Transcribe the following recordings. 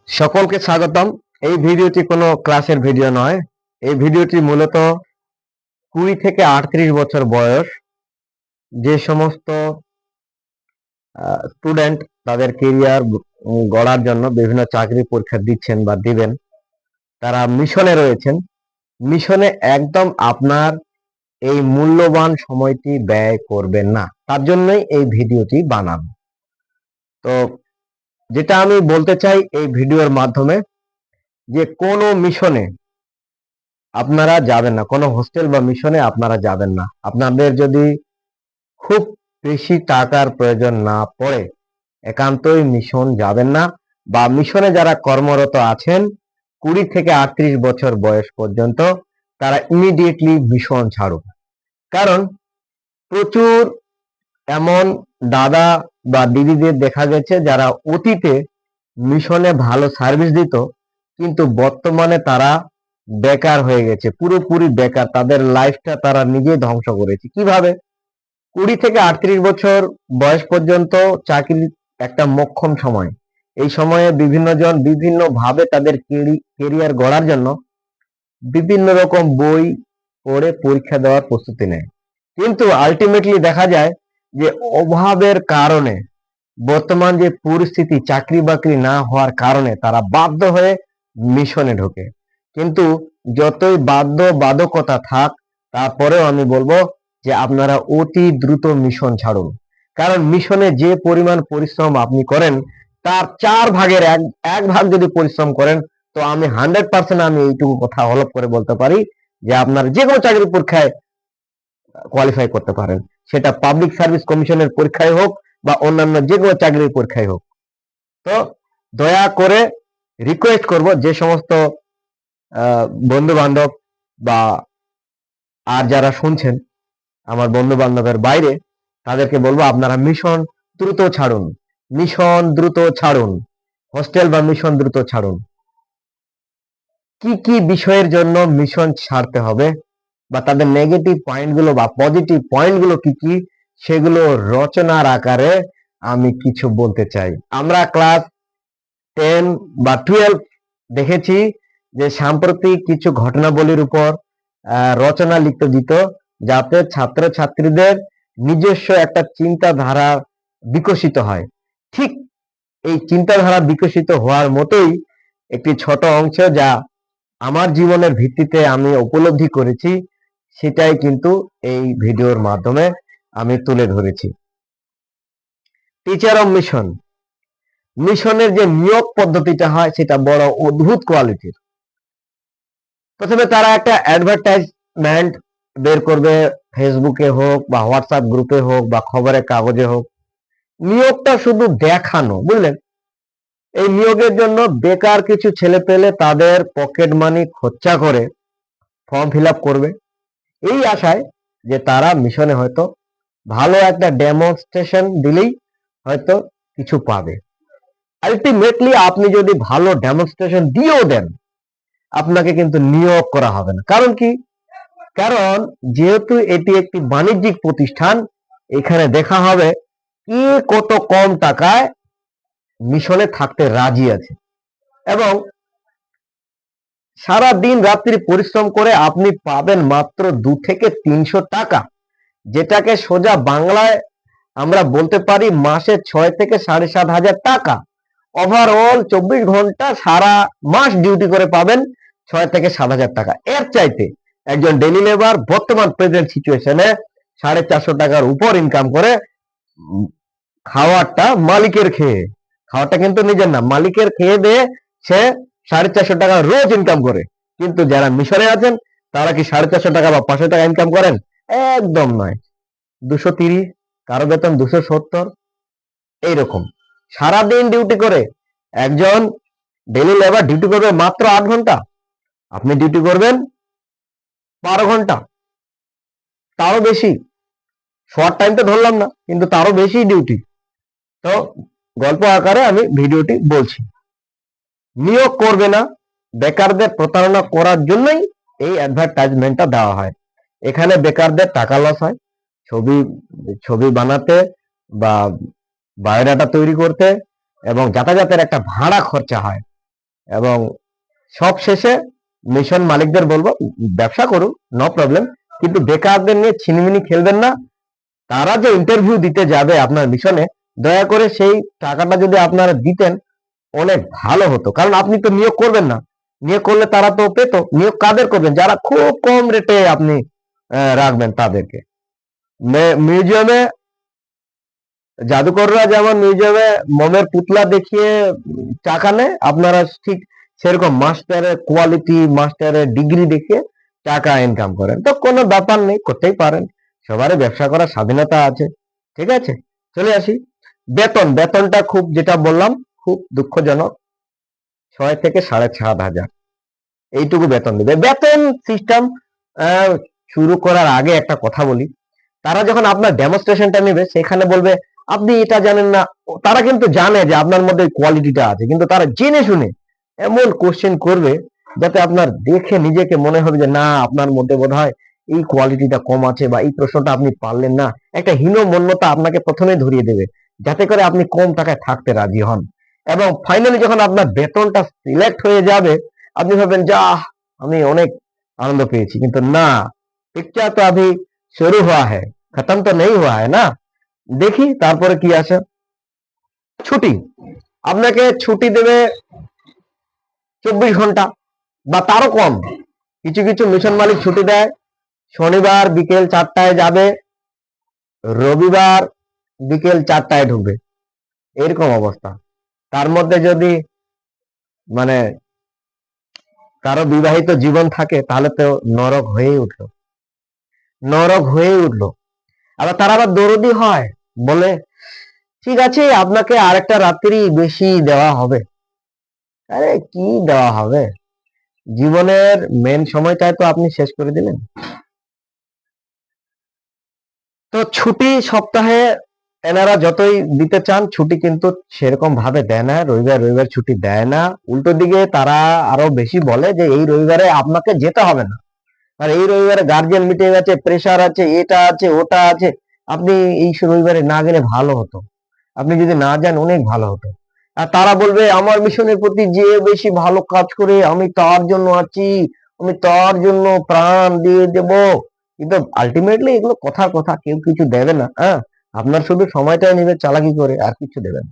সকলকে স্বাগতম। এই ভিডিওটি কোনো ক্লাসের ভিডিও নয়। এই ভিডিওটি মূলত 20 থেকে 38 বছর বয়স যে সমস্ত স্টুডেন্ট তাদের কেরিয়ার গড়ার জন্য বিভিন্ন চাকরি পরীক্ষা দিচ্ছেন বা দিবেন, তারা মিশনে রয়েছেন। মিশনে একদম আপনার এই মূল্যবান সময়টি ব্যয় করবেন না, তার জন্যই এই ভিডিওটি বানানো। তো যেটা আমি বলতে চাই এই ভিডিওর মাধ্যমে, যে কোনো মিশনে আপনারা যাবেন না, কোনো হোস্টেল বা মিশনে আপনারা যাবেন না। আপনাদের যদি খুব বেশি টাকার প্রয়োজন না পড়ে একান্তই মিশন যাবেন না। বা মিশনে যারা কর্মরত আছেন 20 থেকে 38 বছর বয়স পর্যন্ত, তারা ইমিডিয়েটলি মিশন ছাড়ুন। কারণ প্রচুর এমন দাদা বা দিদিদের দেখা গেছে যারা অতীতে মিশনে ভালো সার্ভিস দিত, কিন্তু বর্তমানে তারা বেকার হয়ে গেছে, পুরোপুরি বেকার। তাদের লাইফটা তারা নিজে ধ্বংস করেছে। কিভাবে? 20 থেকে 38 বছর বয়স পর্যন্ত চাকরি একটা মোক্ষম সময়। এই সময়ে বিভিন্ন জন বিভিন্ন ভাবে তাদের কেরিয়ার গড়ার জন্য বিভিন্ন রকম বই পড়ে পরীক্ষা দেওয়ার প্রস্তুতি নেয়, কিন্তু আলটিমেটলি দেখা যায় যে অভাবের কারণে, বর্তমান যে পরিস্থিতি, চাকরি বাকরি না হওয়ার কারণে তারা বাধ্য হয়ে মিশনে ঢোকে। কিন্তু যতই বাধ্যবাধকতা থাক, তারপরেও আমি বলবো যে আপনারা অতি দ্রুত মিশন ছাড়ুন। কারণ মিশনে যে পরিমাণ পরিশ্রম আপনি করেন, তার 4 ভাগের এক ভাগ যদি পরিশ্রম করেন, তো আমি 100% আমি এইটুকু কথা হলপ করে বলতে পারি যে আপনার যে কোনো চাকরি পরীক্ষায় কোয়ালিফাই করতে পারেন। সেটা পাবলিক সার্ভিস কমিশনের পরীক্ষায় হোক বা অন্যান্য যে কোনো চাকরির পরীক্ষায় হোক। তো দয়া করে রিকোয়েস্ট করব, যে সমস্ত বন্ধু বান্ধব বা আর যারা শুনছেন আমার বন্ধু বান্ধবের বাইরে, তাদেরকে বলবো আপনারা মিশন দ্রুত ছাড়ুন। মিশন দ্রুত ছাড়ুন, হোস্টেল বা মিশন দ্রুত ছাড়ুন। কি কি বিষয়ের জন্য মিশন ছাড়তে হবে বা তাদের নেগেটিভ পয়েন্টগুলো বা পজিটিভ পয়েন্টগুলো কি কি, সেগুলো রচনার আকারে আমি কিছু বলতে চাই। আমরা ক্লাস 10 বা 12 দেখেছি যে সাম্প্রতিক কিছু ঘটনাবলীর উপর রচনা লিখতে দিত, যাতে ছাত্রছাত্রীদের নিজস্ব একটা চিন্তাধারা বিকশিত হয়। ঠিক এই চিন্তাধারা বিকশিত হওয়ার মতোই একটি ছোট অংশ, যা আমার জীবনের ভিত্তিতে আমি উপলব্ধি করেছি, সেটাই কিন্তু এই ভিডিওর মাধ্যমে আমি তুলে ধরেছি। টিচার অফ মিশন, মিশনের যে নিয়োগ পদ্ধতিটা হয় সেটা বড় অদ্ভুত কোয়ালিটির। প্রথমে তারা একটা অ্যাডভার্টাইজমেন্ট বের করবে, ফেসবুকে হোক বা হোয়াটসঅ্যাপ গ্রুপে হোক বা খবরের কাগজে হোক। নিয়োগটা শুধু দেখানো, বুঝলেন? এই নিয়োগের জন্য বেকার কিছু ছেলে পেলে তাদের পকেট মানি খরচা করে ফর্ম ফিল আপ করবে, এই আশায় যে তারা মিশনে হয়তো ভালো একটা ডেমনস্ট্রেশন দিলেই হয়তো কিছু পাবে। আলটিমেটলি আপনি যদি ভালো ডেমনস্ট্রেশন দিয়েও দেন, আপনাকে কিন্তু নিয়োগ করা হবে না। কারণ কি? কারণ যেহেতু এটি একটি বাণিজ্যিক প্রতিষ্ঠান, এখানে দেখা হবে কি কত কম টাকায় মিশনে থাকতে রাজি আছে, এবং সারা দিন রাত্রি পরিশ্রম করে আপনি পাবেন মাত্র 2 থেকে 300 টাকা, যেটাকে সোজা বাংলায় আমরা বলতে পারি মাসে 6 থেকে 7,500 টাকা। ওভারঅল 24 ঘন্টা সারা মাস ডিউটি করে পাবেন 6 থেকে 7,000 টাকা। এর চাইতে একজন ডেইলি লেবার বর্তমান প্রেজেন্ট সিচুয়েশনে 450 টাকার উপর ইনকাম করে, খাওয়ারটা মালিকের খেয়ে, খাওয়ারটা কিন্তু নিজের না, মালিকের খেয়ে দিয়ে সে 450 টাকা রোজ ইনকাম করে। কিন্তু যারা মিশনে আছেন তারা কি 450 টাকা বা 500 টাকা ইনকাম করেন? একদম নয়। 230, কারো বেতন 270, এইরকম সারাদিন ডিউটি করে। একজন ডেইলি লেবার ডিউটি করবে মাত্র 8 ঘন্টা, আপনি ডিউটি করবেন 12 ঘন্টা, তারও বেশি। শর্ট টাইম তো ধরলাম না, কিন্তু তারও বেশি ডিউটি। তো গল্প আকারে আমি ভিডিওটি বলছি। নিয়োগ করবে না, বেকারদের প্রতারণা করার জন্যই এই অ্যাডভার্টাইজমেন্টটা দেওয়া হয়। এখানে বেকারদের টাকা লস হয়, ছবি ছবি বানাতে বা বায়োডাটা তৈরি করতে, এবং যাতায়াতের একটা ভাড়া খরচা হয়। এবং সব শেষে মিশন মালিকদের বলবো, ব্যবসা করুন, নো প্রবলেম, কিন্তু বেকারদের নিয়ে ছিনিমিনি খেলবেন না। তারা যে ইন্টারভিউ দিতে যাবে আপনার মিশনে, দয়া করে সেই টাকাটা যদি আপনারা দিতেন অনেক ভালো হতো। কারণ আপনি তো নিয়োগ করবেন না, নিয়োগ করলে তারা তো পেত। নিয়োগ কাদের করবেন? যারা খুব কম রেটে আপনি রাখবেন তাদেরকে। মিউজিয়ামে জাদুকররা যেমন মিউজিয়ামে মোমের পুতলা দেখিয়ে টাকা নেয়, আপনারা ঠিক সেরকম মাস্টারের কোয়ালিটি, মাস্টারের ডিগ্রি দেখিয়ে টাকা ইনকাম করেন। তো কোনো ব্যাপার নেই, করতেই পারেন, সবারই ব্যবসা করার স্বাধীনতা আছে। ঠিক আছে, চলে আসি বেতনটা খুব, যেটা বললাম, খুব দুঃখজনক। 6 থেকে 7.5 হাজার এইটুকু বেতন দেবে। বেতন সিস্টেম শুরু করার আগে একটা কথা বলি, তারা যখন আপনার ডেমনস্ট্রেশনটা নেবে সেখানে বলবে আপনি এটা জানেন না। তারা কিন্তু জানে যে আপনার মধ্যে কোয়ালিটিটা আছে, কিন্তু তারা জেনে শুনে এমন কোশ্চেন করবে যাতে আপনার দেখে নিজেকে মনে হবে যে না, আপনার মধ্যে বোধহয় এই কোয়ালিটিটা কম আছে, বা এই প্রশ্নটা আপনি পারলেন না। একটা হীনমন্যতা আপনাকে প্রথমেই ধরিয়ে দেবে, যাতে করে আপনি কম টাকায় থাকতে রাজি হন। এবং ফাইনালি যখন আপনার বেতনটা সিলেক্ট হয়ে যাবে, আপনি ভাবেন যা, আমি অনেক আনন্দ পেয়েছি। কিন্তু না, পিকচার তো अभी শুরু হুয়া হ্যায়, খতম তো নেই হুয়া হ্যায় না। দেখি তারপরে কি আসে। ছুটি, আপনাকে ছুটি দেবে 24 ঘন্টা বা তারও কম। কিছু কিছু মিশন মালিক ছুটি দেয়, শনিবার বিকেল 4টায় যাবে, রবিবার বিকেল 4টায় ঢুকবে, এরকম অবস্থা। তার মধ্যে যদি মানে কারো বিবাহিত জীবন থাকে, তাহলে তো নরক হয়েই উঠলো, নরক হয়েই উঠলো। আবার তারা আবার দরদি হয়, বলে ঠিক আছে আপনাকে আরেকটা রাত্রি বেশি দেওয়া হবে। আরে কি দেওয়া হবে? জীবনের মেন সময়টাই তো আপনি শেষ করে দিলেন। তো ছুটি সপ্তাহে এনারা যতই দিতে চান, ছুটি কিন্তু সেরকম ভাবে দেয় না। রবিবার রবিবার ছুটি দেয় না। উল্টো দিকে তারা আরো বেশি বলে যে এই রবিবারে আপনাকে যেতে হবে না, আর এই রবিবারে গার্জিয়ান মিটিং আছে, প্রেশার আছে, এটা আছে, ওটা আছে, আপনি এই রবিবারে না গেলে ভালো হতো, আপনি যদি না যান অনেক ভালো হতো। আর তারা বলবে আমার মিশনের প্রতি যে বেশি ভালো কাজ করে আমি তার জন্য আছি, আমি তার জন্য প্রাণ দিয়ে দেব। কিন্তু আলটিমেটলি এগুলো কথার কথা, কেউ কিছু দেবে না। হ্যাঁ, আপনার শুধু সময়টাই নেবে চালাকি করে, আর কিছু দেবে না।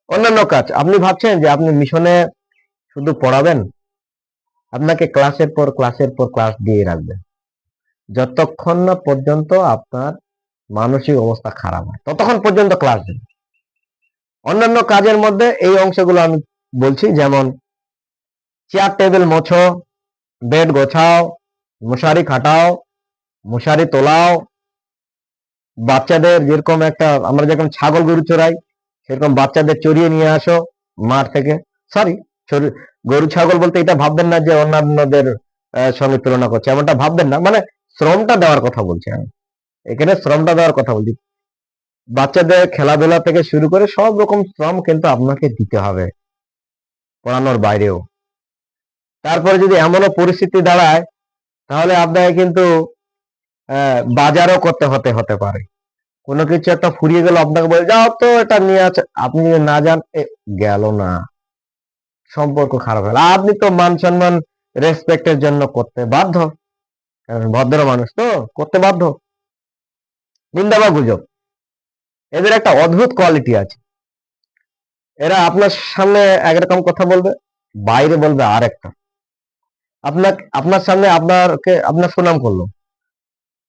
অন্যান্য কাজ, আপনি ভাবছেন যে আপনি মিশনে শুধু পড়াবেন? আপনাকে ক্লাসের পর ক্লাস দিয়ে রাখবে, যতক্ষণ না পর্যন্ত আপনার মানসিক অবস্থা খারাপ হয় ততক্ষণ পর্যন্ত ক্লাস দেবে। অন্যান্য কাজের মধ্যে এই অংশগুলো আমি বলছি, যেমন চেয়ার টেবিল মোছো, বেড গোছাও, মশারি খাটাও, মশারি তোলাও, বাচ্চাদের যেরকম একটা, আমরা যেরকম ছাগল গরু চড়াই, সেরকম বাচ্চাদের চড়িয়ে নিয়ে আসো মাঠ থেকে। সরি, গরু ছাগল বলতে এটা ভাববেন না যে অন্যান্যদের সঙ্গে তুলনা করছে, এমনটা ভাববেন না। মানে শ্রমটা দেওয়ার কথা বলছি আমি, এখানে শ্রমটা দেওয়ার কথা বলছি। বাচ্চাদের খেলাধুলা থেকে শুরু করে সব রকম শ্রম কিন্তু আপনাকে দিতে হবে, পড়ানোর বাইরেও। তারপরে যদি এমনও পরিস্থিতি দাঁড়ায়, তাহলে আপনাকে কিন্তু বাজারও করতে হতে পারে। কোনো কিছু একটা ফুরিয়ে গেল, আপনাকে বলে যাও তো এটা নিয়ে আছে, আপনি যদি না যান, গেল না, সম্পর্ক খারাপ হলো। আপনি তো মান সম্মান, রেসপেক্টের জন্য করতে বাধ্য, কারণ ভদ্র মানুষ তো, করতে বাধ্য। নিন্দা বা গুজব, এদের একটা অদ্ভুত কোয়ালিটি আছে। এরা আপনার সামনে একরকম কথা বলবে, বাইরে বলবে আর একটা। আপনার সামনে আপনার সুনাম করলো,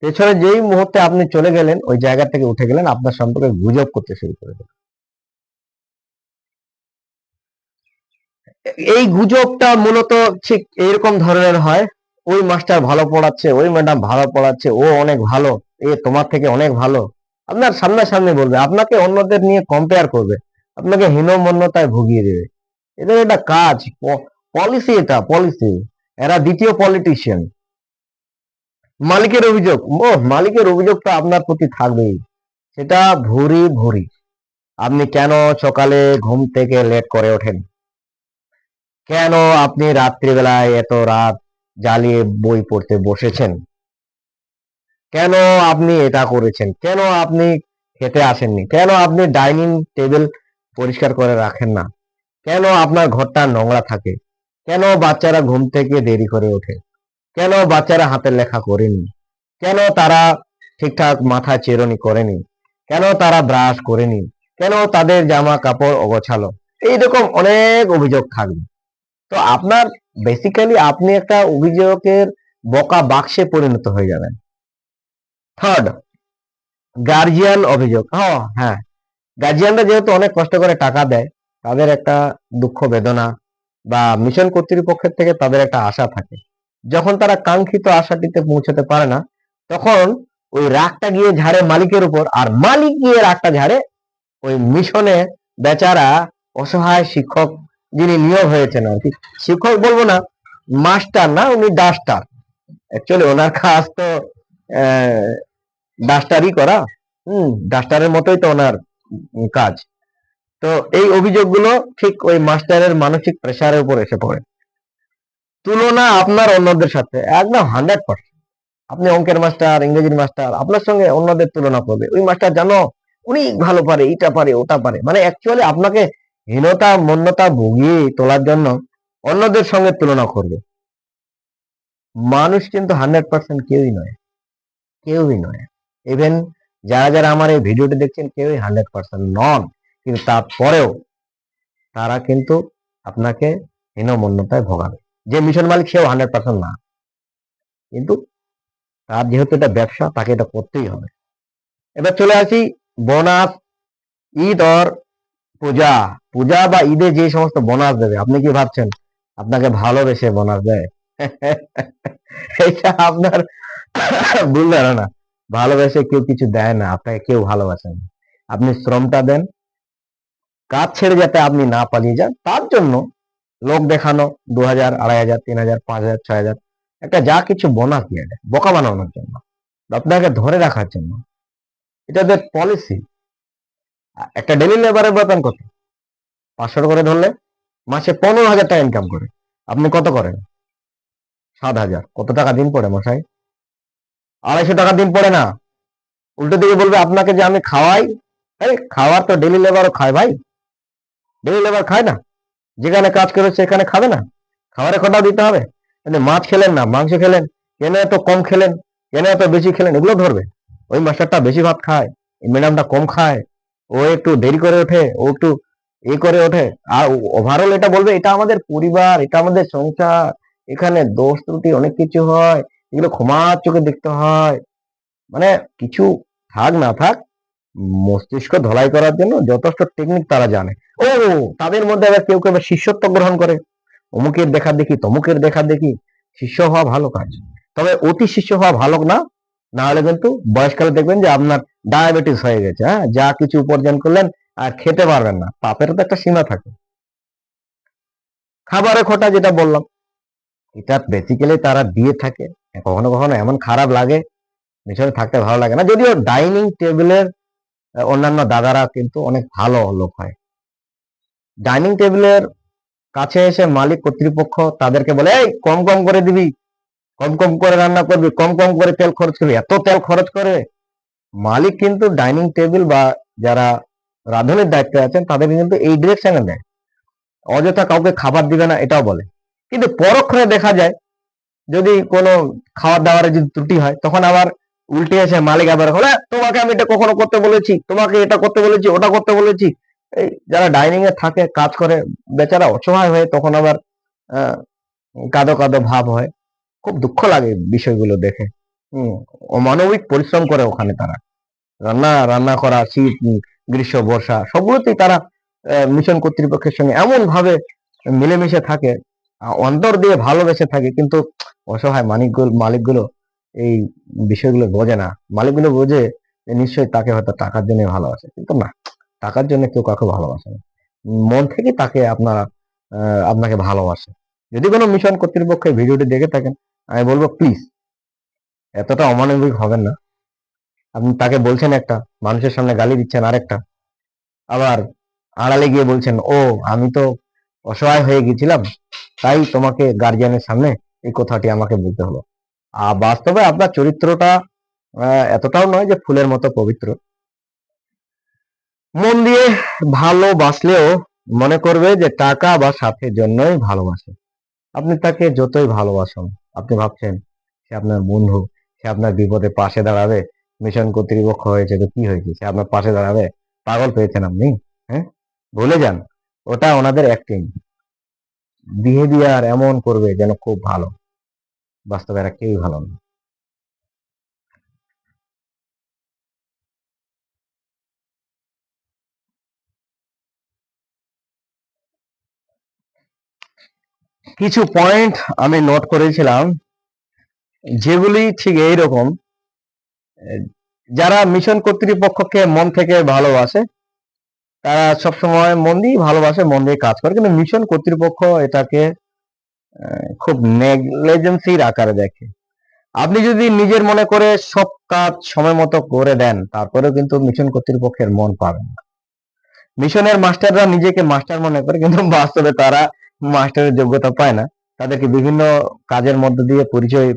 পেছনে যেই মুহূর্তে আপনি চলে গেলেন, ওই জায়গা থেকে উঠে গেলেন, আপনার সম্পর্কে গুজব করতে শুরু করে দিল। এই গুজবটা মূলত ঠিক এইরকম ধরনের হয়, ওই মাস্টার ভালো পড়াচ্ছে, ওই ম্যাডাম ভালো পড়াচ্ছে, ও অনেক ভালো, এ তোমার থেকে অনেক ভালো। আপনার সামনাসামনি বলবে, আপনাকে অন্যদের নিয়ে কম্পেয়ার করবে, আপনাকে হীনমন্যতায় ভুগিয়ে দেবে। এদের এটা কাজ, পলিসি, এটা পলিসি। এরা দ্বিতীয় পলিটিশিয়ান। মালিকের অভিযোগ, মালিকের অভিযোগটা আপনার প্রতি থাকবেই, সেটা ভুরি ভুরি। আপনি কেন সকালে ঘুম থেকে লেট করে ওঠেন? কেন আপনি রাত্রিবেলায় এত রাত জ্বালিয়ে বই পড়তে বসেছেন? কেন আপনি এটা করেছেন? কেন আপনি খেতে আসেননি? কেন আপনি ডাইনিং টেবিল পরিষ্কার করে রাখেন না? কেন আপনার ঘরটা নোংরা থাকে, কেন বাচ্চারা ঘুম থেকে দেরি করে ওঠে, কেন বাচ্চারা হাতের লেখা করেনি, কেন তারা ঠিকঠাক মাথায় চিরুনি করেনি, কেন তারা ব্রাশ করেনি, কেন তাদের জামা কাপড় অগোছালো, এইরকম অনেক অভিযোগ থাকবে। তো আপনার বেসিক্যালি আপনি একটা অভিযোগের বোকা বাক্সে পরিণত হয়ে যাবেন। থার্ড, গার্জিয়ান অভিযোগ। হ্যাঁ, গার্জিয়ানরা যেহেতু অনেক কষ্ট করে টাকা দেয়, তাদের একটা দুঃখ বেদনা বা মিশন কর্তৃপক্ষের থেকে তাদের একটা আশা থাকে। যখন তারা কাঙ্ক্ষিত আশাটিতে পৌঁছাতে পারে না, তখন ওই রাগটা গিয়ে ঝাড়ে মালিকের উপর, আর মালিক গিয়ে রাগটা ঝাড়ে ওই মিশনে বেচারা অসহায় শিক্ষক যিনি নিয়োগ হয়েছেন আর কি। শিক্ষক বলবো না, মাস্টার না, উনি ডাস্টার। অ্যাকচুয়ালি ওনার কাজ তো ডাস্টারই করা। ডাস্টারের মতোই তো ওনার কাজ। তো এই অভিযোগগুলো ঠিক ওই মাস্টারের মানসিক প্রেসারের উপর এসে পড়ে। তুলনা আপনার অন্যদের সাথে একদম 100%। আপনি অঙ্কের মাস্টার, ইংরেজির মাস্টার, আপনার সঙ্গে অন্যদের তুলনা করবে। ওই মাস্টার জানো উনি ভালো পারে, এটা পারে, ওটা পারে, মানে অ্যাকচুয়ালি আপনাকে হীনতা মন্যতা ভুগিয়ে তোলার জন্য অন্যদের সঙ্গে তুলনা করবে। মানুষ কিন্তু 100% কেউই নয়, কেউই নয়। ইভেন যারা যারা আমার এই ভিডিওটি দেখছেন কেউই 100% নন, কিন্তু তারপরেও তারা কিন্তু আপনাকে হীনমন্যতায় ভোগাবে। যে মিশন মালিক সেও 100% না, কিন্তু তার যেহেতু এটা ব্যবসা, তাকে এটা করতেই হবে। এবার চলে আসি বোনাস, ঈদ আর পূজা। পূজা বা ঈদে যে সমস্ত বোনাস দেবে, আপনি কি ভাবছেন আপনাকে ভালোবেসে বোনাস দেয়? এটা আপনার ভুল ধারণা। ভালোবেসে কেউ কিছু দেয় না, আপনাকে কেউ ভালোবাসেন। আপনি শ্রমটা দেন, কাজ ছেড়ে যাতে আপনি না পালিয়ে যান, তার জন্য লোক দেখানো 2000, 2500, 3000, 5000, 6000 একটা যা কিছু বোনাস দিয়ে দেয় বোকা বানানোর জন্য, আপনাকে ধরে রাখার জন্য। এটা ওদের পলিসি। একটা ডেলি লেবারের বেতন কত? 500 করে ধরলে মাসে 15,000 টাকা ইনকাম করে। আপনি কত করেন? 7,000। কত টাকা দিন পড়ে মশাই? 250 টাকা দিন পড়ে না। উল্টো দিকে বলবে আপনাকে যে আমি খাওয়াই। আরে খাওয়ার তো ডেলি লেবারও খায় ভাই, ডেলি লেবার খায় না? যেখানে কাজ করে সেখানে খাবে না? খাবারের খরচাও দিতে হবে। মানে মাছ খেলেন না মাংস খেলেন, কেন এত কম খেলেন, কেন এত বেশি খেলেন, এগুলো ধরবে। ওই মাস্টারটা বেশি ভাত খায়, এই ম্যাডামটা কম খায়, ও একটু দেরি করে ওঠে, ও একটু করে ওঠে। আর ওভারঅল এটা বলবে এটা আমাদের পরিবার, এটা আমাদের সংসার, এখানে দোষ ত্রুটি অনেক কিছু হয়, এগুলো ক্ষমার চোখে দেখতে হয়। মানে কিছু থাক না থাক, মস্তিষ্ক ধলাই করার জন্য যথেষ্ট টেকনিক তারা জানে। ও তাদের মধ্যে আবার কেউ কেউ আবার শিষ্যত্ব গ্রহণ করে, অমুকের দেখা দেখি তমুকের দেখা দেখি। শিষ্য হওয়া ভালো কাজ, তবে অতি শিষ্য হওয়া ভালো না। না হলে কিন্তু বয়সকালে দেখবেন যে আপনার ডায়াবেটিস হয়ে গেছে। হ্যাঁ, যা কিছু উপার্জন করলেন আর খেতে পারবেন না, পাপের তো একটা সীমা থাকে। খাবারের খোটা যেটা বললাম, এটা বেসিক্যালি তারা দিয়ে থাকে। কখনো কখনো এমন খারাপ লাগে, মিশনে থাকতে ভালো লাগে না। যদিও ডাইনিং টেবিলের অন্যান্য দাদারা কিন্তু অনেক ভালো লোক হয়। ডাইনিং টেবিলের কাছে এসে মালিক কর্তৃপক্ষ তাদেরকে বলে, এই কম কম করে দিবি, কম কম করে রান্না করবি, কম কম করে তেল খরচ করবি। এত তেল খরচ করে মালিক কিন্তু ডাইনিং টেবিল বা যারা রাঁধুনির দায়িত্বে আছেন তাদের কিন্তু এই ডিরেকশনে দেয়, অযথা কাউকে খাবার দিবে না এটাও বলে। কিন্তু পরক্ষণে দেখা যায় যদি কোনো খাবার দাবারের যদি ত্রুটি হয়, তখন আবার উল্টে এসে মালিক আবার বলে, তোমাকে আমি এটা কখনো করতে বলেছি, তোমাকে এটা করতে বলেছি, ওটা করতে বলেছি। এই যারা ডাইনিং এ থাকে কাজ করে বেচারা অসহায় হয়ে তখন আবার আহ, কাঁদো কাঁদো ভাব হয়। খুব দুঃখ লাগে বিষয়গুলো দেখে। অমানবিক পরিশ্রম করে ওখানে তারা, রান্না রান্না করা, শীত গ্রীষ্ম বর্ষা সবগুলোতেই তারা মিশন কর্তৃপক্ষের সঙ্গে এমন ভাবে মিলেমিশে থাকে, অন্তর দিয়ে ভালোবেসে থাকে। কিন্তু অসহায় মালিকগুলো এই বিষয়গুলো বোঝে না। মালিকগুলো বোঝে যে নিশ্চয়ই তাকে হয়তো টাকার জন্য ভালোবাসে, কিন্তু না, টাকার জন্য কেউ কাউকে ভালোবাসে না। মন থেকে তাকে আপনাকে ভালোবাসে। যদি কোনো মিশন কর্তৃপক্ষের ভিডিওটি দেখে থাকেন, আমি বলবো প্লিজ এতটা অমানবিক হবেন না। আপনি তাকে বলছেন একটা, মানুষের সামনে গালি দিচ্ছেন আরেকটা, আবার আড়ালে গিয়ে বলছেন ও আমি তো অসহায় হয়ে গেছিলাম, তাই তোমাকে গার্জিয়ানের সামনে এই কথাটি আমাকে বলতে হলো। আর বাস্তবে আপনার চরিত্রটা এতটাও নয় যে ফুলের মতো পবিত্র। মন দিয়ে ভালোবাসলেও মনে করবে যে টাকা বা স্বার্থের জন্যই ভালোবাসে। আপনি তাকে যতই ভালোবাসুন, আপনি ভাবছেন সে আপনার বন্ধু, সে আপনার বিপদে পাশে দাঁড়াবে। মিশন কর্তৃপক্ষ হয়েছে তো কি হয়েছে, সে আপনার পাশে দাঁড়াবে? পাগল পেয়েছেন আপনি? হ্যাঁ, ভুলে যান, ওটা ওনাদের অ্যাক্টিং। বিহেভিয়ার এমন করবে যেন খুব ভালো, বাস্তবে এরা কেউই ভালো না। কিছু পয়েন্ট আমি নোট করেছিলাম, যেগুলি ঠিক এইরকম। যারা মিশন কর্তৃপক্ষকে মন থেকে ভালোবাসে, তারা সবসময় মন দিয়ে ভালোবাসে, মন দিয়ে কাজ করে, কিন্তু মিশন কর্তৃপক্ষ এটাকে খুব নেগলিজেন্সির আকারে দেখে। আপনি যদি নিজের মনে করে সব কাজ সময় মতো করে দেন, তারপরেও কিন্তু মিশন কর্তৃপক্ষের মন পাবেন না। মিশনের মাস্টাররা নিজেকে মাস্টার মনে করে, কিন্তু বাস্তবে তারা মাস্টারের যোগ্যতা পায় না। তাদেরকে বিভিন্ন কাজের মধ্য দিয়ে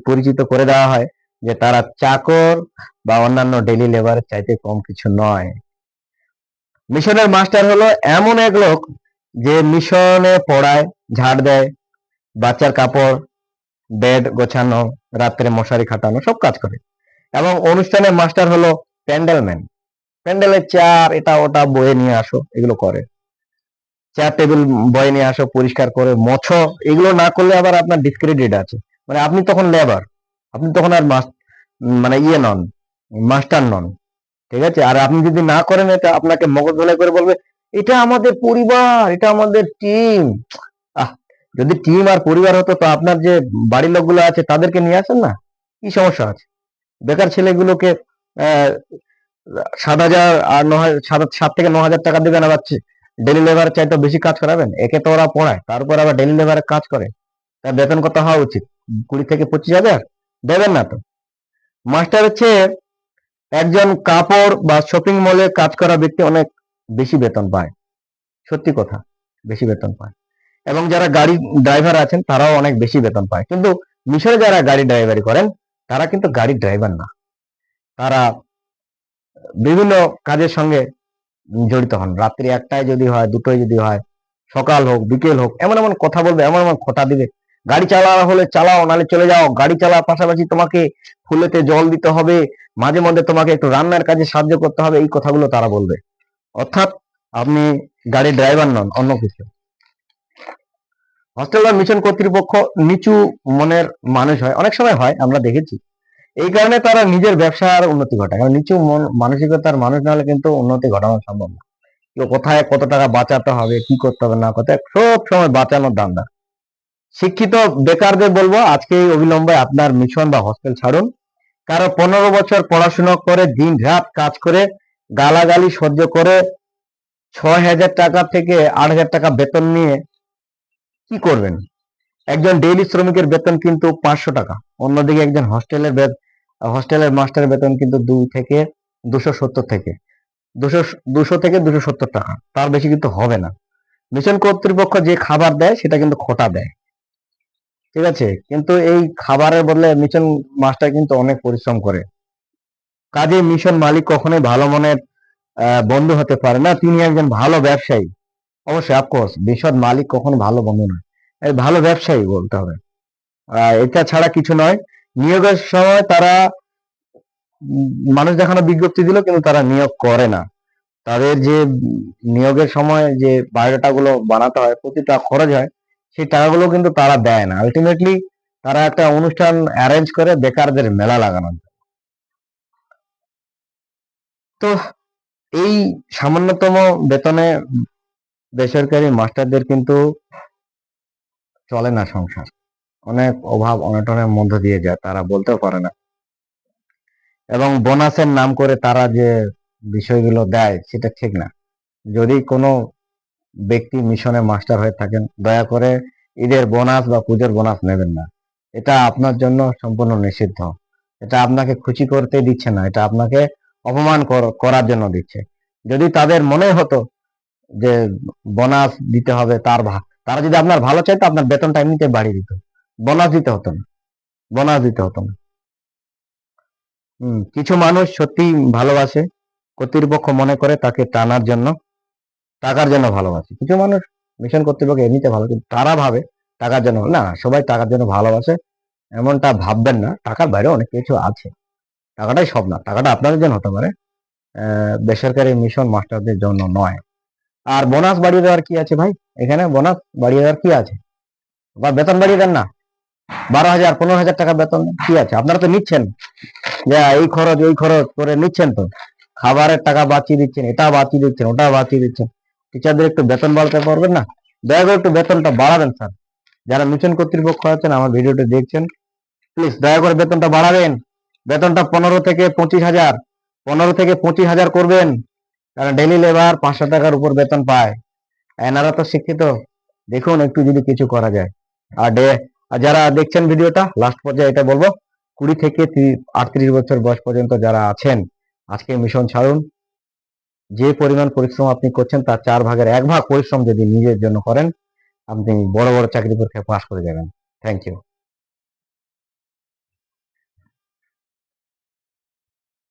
পরিচিত করে দেওয়া হয় যে তারা চাকর বা অন্যান্য ডেইলি লেবারের চাইতে কম কিছু নয়। মিশনের মাস্টার হলো এমন এক লোক যে মিশনে পড়ায়, ঝাড় দেয়, বাচ্চার কাপড়, বেড গোছানো, রাত্রে মশারি খাটানো, সব কাজ করে। এবং অনুষ্ঠানের মাস্টার হলো প্যান্ডেলম্যান। প্যান্ডেলের চেয়ার এটা ওটা বয়ে নিয়ে আসো, এগুলো করে। চেয়ার টেবিল বয়ে নিয়ে আসো, পরিষ্কার করে মোছো, এগুলো না করলে আবার আপনার ডিসক্রেডিট আছে। মানে আপনি তখন লেবার, আপনি তখন আর মানে ইয়ে নন, মাস্টার নন। ঠিক আছে? আর আপনি যদি না করেন এটা, আপনাকে মগজ ধলাই করে বলবে এটা আমাদের পরিবার, এটা আমাদের টিম। আহ, যদি টিম আর পরিবার হতো তো আপনার যে বাড়ির লোকগুলো আছে তাদেরকে নিয়ে আসেন না, কি সমস্যা আছে? বেকার ছেলেগুলোকে আহ 7,000 আর 7 থেকে 9,000 টাকা দিবেন, আবার ডেলি লেবারের চাইতে বেশি কাজ করাবেন? একে তো ওরা পড়ায়, তারপর আবার ডেলি লেবারের কাজ করে, তার বেতন কত হওয়া উচিত? 20 থেকে 25,000 দেবেন না তো? মাস্টার হচ্ছে একজন কাপড় বা শপিং মলে কাজ করা ব্যক্তি অনেক বেশি বেতন পায়, সত্যি কথা, বেশি বেতন পায়। এবং যারা গাড়ি ড্রাইভার আছেন তারাও অনেক বেশি বেতন পায়। কিন্তু মিশরে যারা গাড়ি ড্রাইভারি করেন তারা কিন্তু গাড়ির ড্রাইভার না, তারা বিভিন্ন কাজের সঙ্গে জড়িত হন। রাত্রি 1টায় যদি হয়, 2টোয় যদি হয়, সকাল হোক বিকেল হোক, এমন এমন কথা বলবে, এমন এমন খোঁটা দিবে। গাড়ি চালানো হলে চালাও, নালে চলে যাও। গাড়ি চালার পাশাপাশি তোমাকে ফুলেতে জল দিতে হবে, মাঝে মধ্যে তোমাকে একটু রান্নার কাজে সাহায্য করতে হবে, এই কথাগুলো তারা বলবে। অর্থাৎ আপনি গাড়ির ড্রাইভার নন, অন্য কিছু। হস্টেল বা মিশন কর্তৃপক্ষ নিচু মনের মানুষ হয়, অনেক সময় হয়, আমরা দেখেছি। এই কারণে তারা নিজের ব্যবসার উন্নতি ঘটায়, কারণ নিচু মানসিকতার মানুষ না হলে কিন্তু উন্নতি ঘটানো সম্ভব না। কোথায় কত টাকা বাঁচাতে হবে, কি করতে হবে না করতে, সব সময় বাঁচানোর ধান্দা। শিক্ষিত বেকারদের বলবো আজকে অবিলম্বে আপনার মিশন বা হস্টেল ছাড়ুন। কারো 15 বছর পড়াশোনা করে, দিন রাত কাজ করে, গালাগালি সহ্য করে 6,000 টাকা থেকে 8,000 টাকা বেতন নিয়ে কি করবেন? একজন ডেইলি শ্রমিকের বেতন কিন্তু 500 টাকা। অন্যদিকে একজন হস্টেলের মাস্টারের বেতন কিন্তু 200 থেকে 270 টাকা, তার বেশি কিন্তু হবে না। মিশন কর্তৃপক্ষ যে খাবার দেয় সেটা কিন্তু খোটা দেয়, ঠিক আছে? কিন্তু এই খাবারের বদলে মিশন মাস্টার কিন্তু অনেক পরিশ্রম করে। কাজে মিশন মালিক কখনোই ভালো মনের বন্ধু হতে পারে না, তিনি একজন ভালো ব্যবসায়ী। অবশ্যই, অফকোর্স, মিশন মালিক কখনো ভালো বন্ধু নয়, এই ভালো ব্যবসায়ী বলতে হবে। এটা ছাড়া কিছু নয়। নিয়োগের সময় তারা মানুষ দেখানো বিজ্ঞপ্তি দিল, কিন্তু তারা নিয়োগ করে না। তাদের যে নিয়োগের সময় যে বায়োডাটা গুলো বানাতে হয়, প্রতিটা খরচ হয়, সেই টাকাগুলো কিন্তু তারা দেয় না। আলটিমেটলি তারা একটা অনুষ্ঠান অ্যারেঞ্জ করে বেকারদের মেলা লাগানোর জন্য। তো এই সামান্যতম বেতনে বেসরকারি মাস্টারদের কিন্তু চলে না সংসার, অনেক অভাব অনটনের মধ্য দিয়ে যায়, তারা বলতেও পারে না। এবং বোনাসের নাম করে তারা যে বিষয়গুলো দেয় সেটা ঠিক না। যদি কোনো ব্যক্তি মিশনে মাস্টার হয়ে থাকেন, দয়া করে ঈদের বোনাস বা পুজোর বোনাস নেবেন না। এটা আপনার জন্য সম্পূর্ণ নিষিদ্ধ। এটা আপনাকে খুশি করতে দিচ্ছে না, এটা আপনাকে অপমান করার জন্য দিচ্ছে। যদি তাদের মনে হতো যে বোনাস দিতে হবে, তারা যদি আপনার ভালো চাইতো, আপনার বেতনটা এমনিতে বাড়িয়ে দিত, বোনাস দিতে হতো না, বোনাস দিতে হতো না। কিছু মানুষ সত্যি ভালোবাসে, কর্তৃপক্ষ মনে করে তাকে টানার জন্য। টাকার জন্য ভালোবাসে। কিছু মানুষ মিশন কর্তৃপক্ষ এমনিতে ভালো, কিন্তু তারা ভাবে টাকার জন্য। না, সবাই টাকার জন্য ভালোবাসে এমনটা ভাববেন না। টাকার বাইরে অনেক কিছু আছে, টাকাটাই সব না। টাকাটা আপনাদের জন্য হতে পারে, বেসরকারি মিশন মাস্টারদের জন্য নয়। আর বোনাস বাড়িয়ে দেওয়ার কি আছে ভাই? এখানে বোনাস বাড়িয়ে দেওয়ার কি আছে? বা বেতন বাড়িয়ে দেন না, 12,000 15,000 টাকা বেতন কি আছে? আপনারা তো নিচ্ছেন, যে এই খরচ ওই খরচ করে নিচ্ছেন, তো খাবারের টাকা বাঁচিয়ে দিচ্ছেন, এটা বাঁচিয়ে দিচ্ছেন, ওটা বাঁচিয়ে দিচ্ছেন। টিচারদের একটু বেতন বাড়াতে পারবেন না? দয়া করে একটু বেতনটা বাড়াবেন স্যার। যারা মিশন কর্তৃপক্ষ আছেন, আমার ভিডিওটি দেখছেন, প্লিজ দয়া করে বেতনটা বাড়াবেন। বেতনটা 15 থেকে 25,000, 15 থেকে 25,000 করবেন। কারণ ডেইলি লেবার 500 টাকার উপর বেতন পায়। এনারা তো শিক্ষিত, দেখুন একটু যদি কিছু করা যায়। আর আর যারা দেখছেন ভিডিওটা, লাস্ট পর্যায়ে এটা বলবো, 20 থেকে 38 বছর বয়স পর্যন্ত যারা আছেন, আজকে মিশন ছাড়ুন। যে পরিমাণ পরিশ্রম আপনি করছেন তার 4 ভাগের 1 ভাগ পরিশ্রম যদি নিজের জন্য করেন, আপনি বড় বড় চাকরি পরীক্ষায় পাশ করে যাবেন। Thank you.